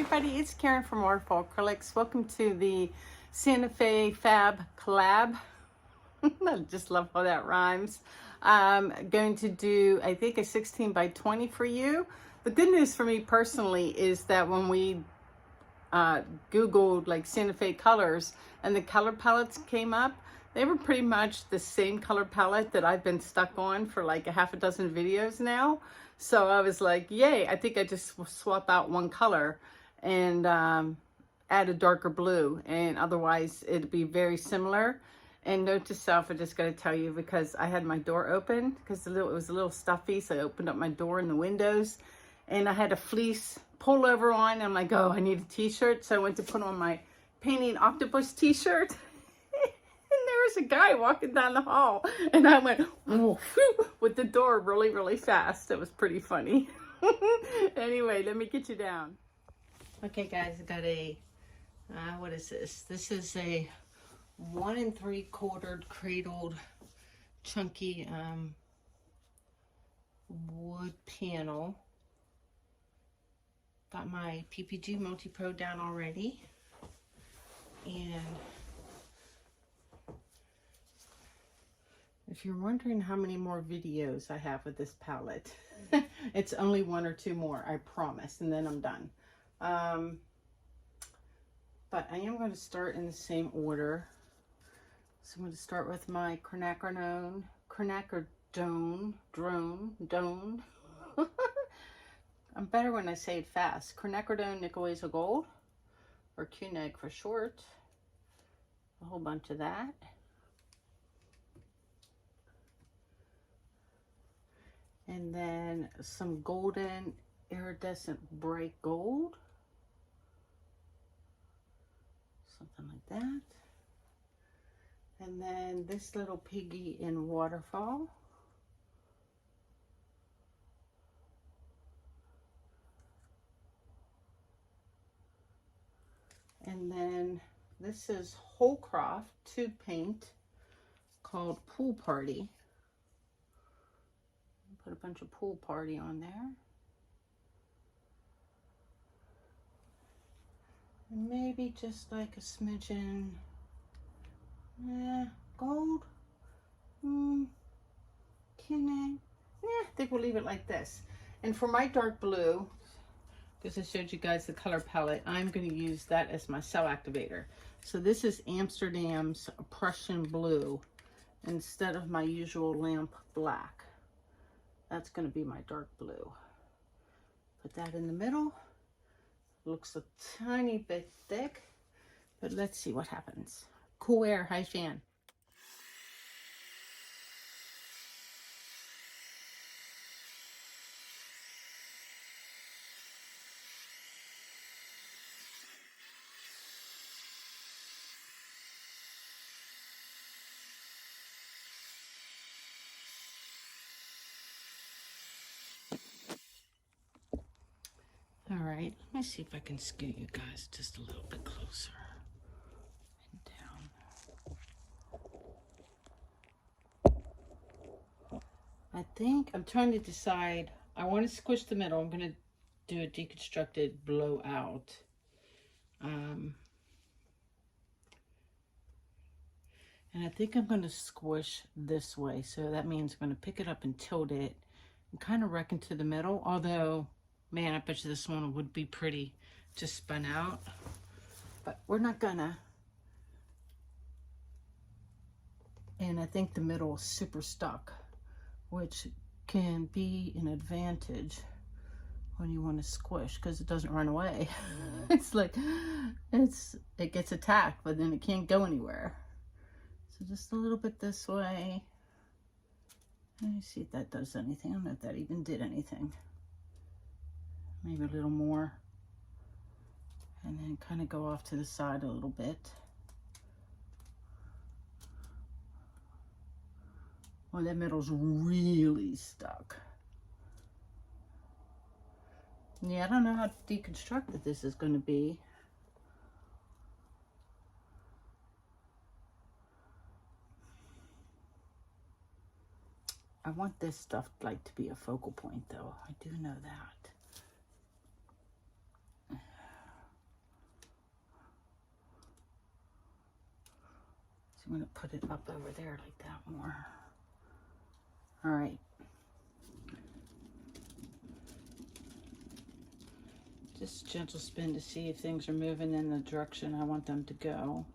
everybody, it's Karen from Watercolor Acrylics. Welcome to the Santa Fe Fab Collab. I just love how that rhymes. I'm going to do, I think, a 16 by 20 for you. The good news for me personally is that when we Googled like Santa Fe colors and the color palettes came up, they were pretty much the same color palette that I've been stuck on for like a half a dozen videos now. So I was like, yay, I think I just swap out one color and add a darker blue, and otherwise it'd be very similar. And note to self, I just got to tell you, because I had my door open because it was a little stuffy, so I opened up my door and the windows, and I had a fleece pullover on. And I'm like, oh, I need a t-shirt, so I went to put on my painting octopus t-shirt. There was a guy walking down the hall, and I went with the door really, really fast. It was pretty funny. Anyway, let me get you down. Okay, guys, I got a, what is this? This is a 1 3/4 cradled chunky wood panel. Got my PPG Multi-Pro down already, and if you're wondering how many more videos I have with this palette, it's only 1 or 2 more, I promise, and then I'm done. But I am going to start in the same order. So I'm going to start with my Drone. I'm better when I say it fast. Quinacridone Nikola Gold, or QNEG for short. A whole bunch of that. And then some golden iridescent bright gold. Something like that. And then this little piggy in waterfall. And then this is Holcroft tube paint called Pool Party. Put a bunch of Pool Party on there. And maybe just like a smidgen, gold. Can I? I think we'll leave it like this. And for my dark blue, because I showed you guys the color palette, I'm going to use that as my cell activator. So this is Amsterdam's Prussian blue instead of my usual lamp black. That's going to be my dark blue. Put that in the middle. Looks a tiny bit thick, but let's see what happens. Cool air, high fan. All right, let me see if I can scoot you guys just a little bit closer and down. I think I'm trying to decide. I want to squish the middle. I'm going to do a deconstructed blowout. And I think I'm going to squish this way. So that means I'm going to pick it up and tilt it and kind of wreck into the middle. Although, man, I bet you this one would be pretty just spun out. But we're not gonna. And I think the middle is super stuck, which can be an advantage when you want to squish, because it doesn't run away. It's like, it gets attacked, but then it can't go anywhere. So just a little bit this way. Let me see if that does anything. I don't know if that even did anything. Maybe a little more. And then kind of go off to the side a little bit. Well, that middle's really stuck. Yeah, I don't know how deconstructed this is going to be. I want this stuff like to be a focal point, though. I do know that. I'm going to put it up over there like that more. All right. Just gentle spin to see if things are moving in the direction I want them to go.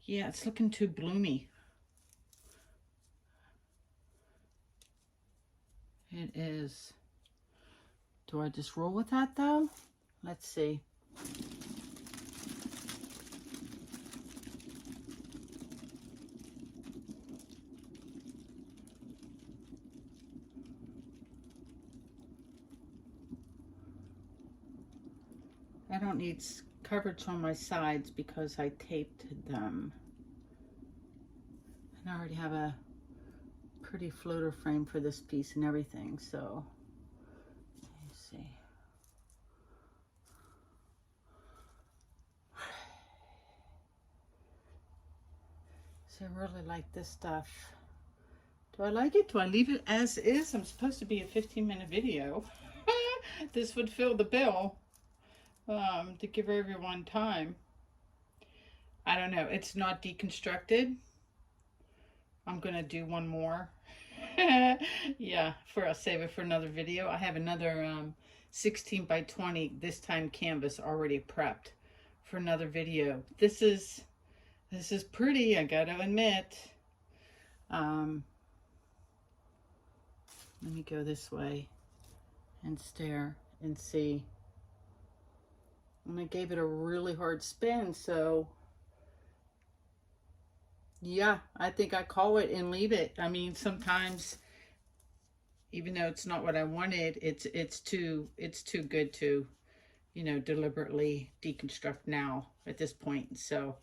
Yeah, it's looking too bloomy. It is. Do I just roll with that though? Let's see. I don't need coverage on my sides because I taped them. And I already have a pretty floater frame for this piece and everything, so let me see. So I really like this stuff. Do I like it? Do I leave it as is? I'm supposed to be a 15-minute video. This would fill the bill to give everyone time. I don't know. It's not deconstructed. I'm gonna do one more. Yeah, I'll save it for another video. I have another 16 by 20 this time canvas already prepped for another video. This is pretty, I gotta admit. Let me go this way and stare and see. And I gave it a really hard spin, so yeah, I think I call it and leave it. I mean, sometimes, even though it's not what I wanted, it's too good to, you know, deliberately deconstruct now at this point. So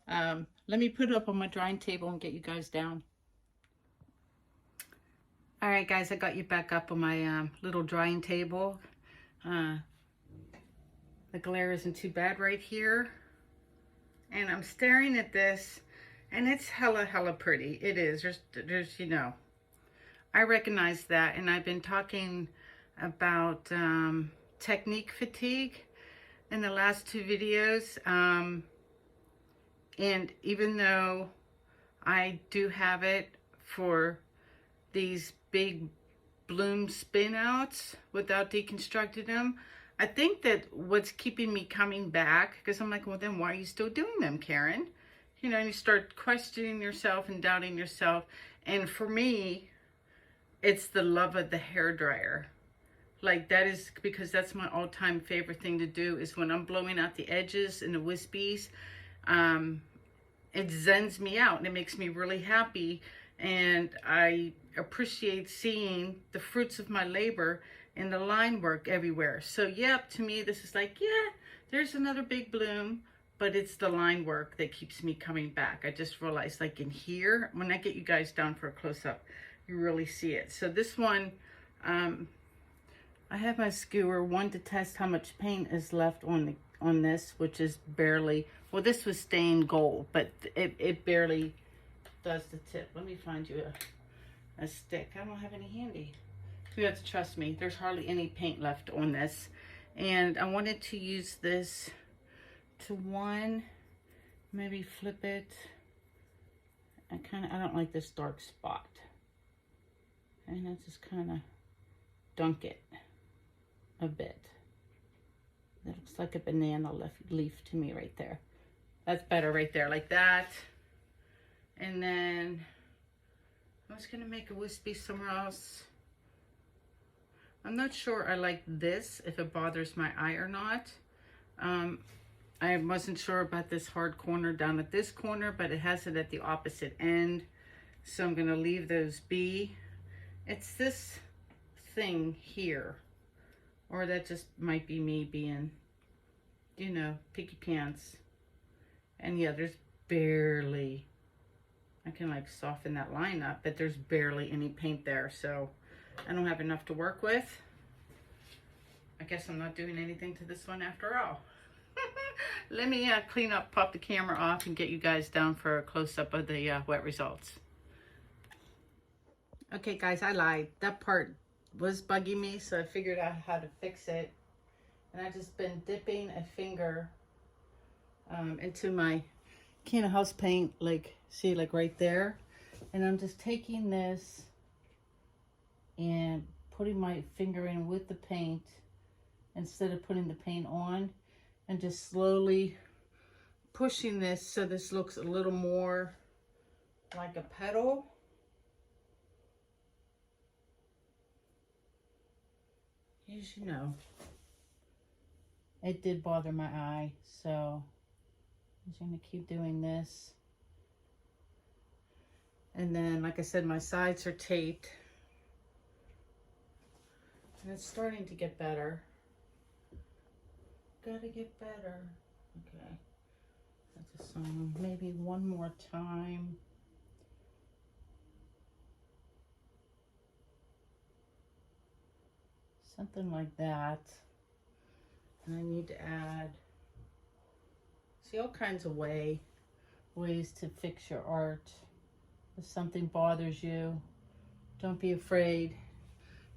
let me put it up on my drying table and get you guys down. All right, guys, I got you back up on my little drying table. The glare isn't too bad right here. And I'm staring at this, and it's hella pretty. It is. There's you know, I recognize that, and I've been talking about technique fatigue in the last two videos. And even though I do have it for these big bloom spin outs without deconstructing them, I think that what's keeping me coming back, because I'm like, well, then why are you still doing them, Karen? You know, and you start questioning yourself and doubting yourself. And for me, it's the love of the hairdryer. Like, that is, because that's my all-time favorite thing to do, is when I'm blowing out the edges and the wispies, it zens me out and it makes me really happy. And I appreciate seeing the fruits of my labor and the line work everywhere. So yep, to me this is like, yeah, there's another big bloom, but it's the line work that keeps me coming back. I just realized, like in here, when I get you guys down for a close-up, you really see it. So this one, I have my skewer, one to test how much paint is left on this, which is barely, well, this was stained gold, but it barely does the tip. Let me find you a stick. I don't have any handy. You have to trust me. There's hardly any paint left on this. And I wanted to use this to one, maybe flip it. I don't like this dark spot. And I just kind of dunk it a bit. That looks like a banana leaf to me right there. That's better right there, like that. And then I was gonna make a wispy somewhere else. I'm not sure I like this, if it bothers my eye or not. I wasn't sure about this hard corner down at this corner, but it has it at the opposite end. So I'm gonna leave those be. It's this thing here, or that just might be me being, you know, picky pants. And yeah, there's barely, I can like soften that line up, but there's barely any paint there. So I don't have enough to work with. I guess I'm not doing anything to this one after all. Let me clean up, pop the camera off, and get you guys down for a close-up of the wet results. Okay, guys, I lied. That part was bugging me, so I figured out how to fix it. And I just been dipping a finger into my can of house paint, like, see, like right there. And I'm just taking this and putting my finger in with the paint instead of putting the paint on, and just slowly pushing this so this looks a little more like a petal. As you know, it did bother my eye, so I'm just going to keep doing this. And then, like I said, my sides are taped. And it's starting to get better. Gotta get better. Okay. That's a song. Maybe one more time. Something like that. And I need to add, see, all kinds of ways to fix your art. If something bothers you, don't be afraid.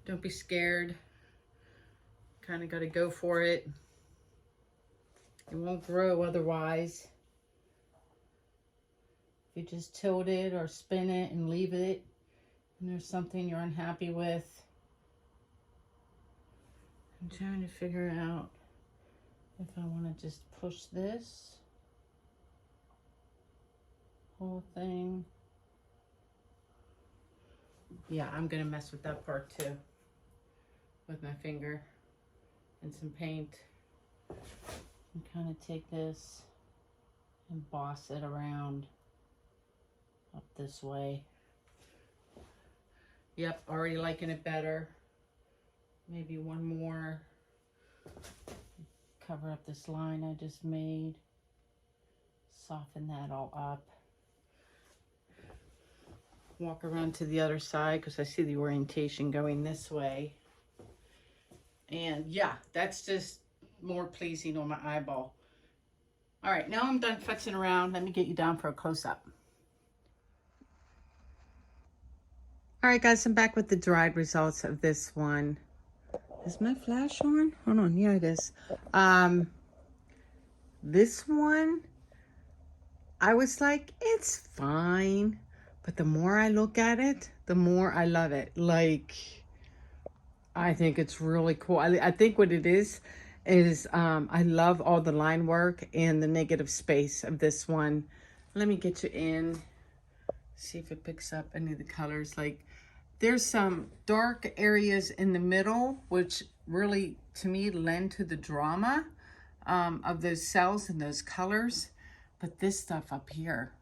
Don't be scared. Kind of got to go for it. It won't grow otherwise. If you just tilt it or spin it and leave it, and there's something you're unhappy with. I'm trying to figure out if I want to just push this whole thing. Yeah, I'm going to mess with that part too. With my finger and some paint. And kind of take this and boss it around up this way. Yep, already liking it better. Maybe one more. Cover up this line I just made. Soften that all up. Walk around to the other side because I see the orientation going this way. And yeah, that's just more pleasing on my eyeball. All right, now I'm done futzing around. Let me get you down for a close-up. All right, guys, I'm back with the dried results of this one. Is my flash on? Hold on, yeah, it is. This one, I was like, it's fine. But the more I look at it, the more I love it. Like, I think it's really cool. I think what it is I love all the line work and the negative space of this one. Let me get you in. See if it picks up any of the colors. Like, there's some dark areas in the middle, which really, to me, lend to the drama of those cells and those colors. But this stuff up here,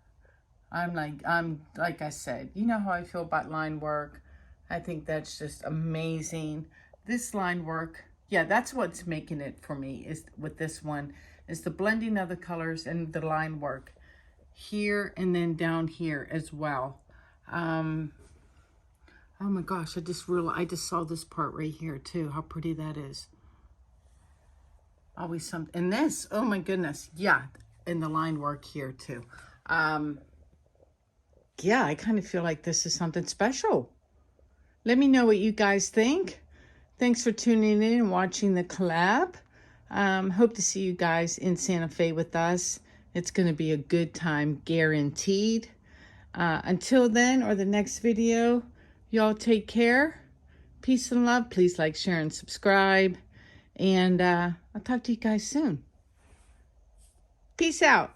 I'm like I said, you know how I feel about line work. I think that's just amazing. This line work, yeah, that's what's making it for me, is with this one, is the blending of the colors and the line work here and then down here as well. Oh my gosh, I just saw this part right here too, how pretty that is. Always something, and this, oh my goodness, yeah, and the line work here too. Yeah, I kind of feel like this is something special. Let me know what you guys think. Thanks for tuning in and watching the collab. Hope to see you guys in Santa Fe with us. It's going to be a good time, guaranteed. Until then, or the next video, y'all take care. Peace and love. Please like, share, and subscribe. And I'll talk to you guys soon. Peace out.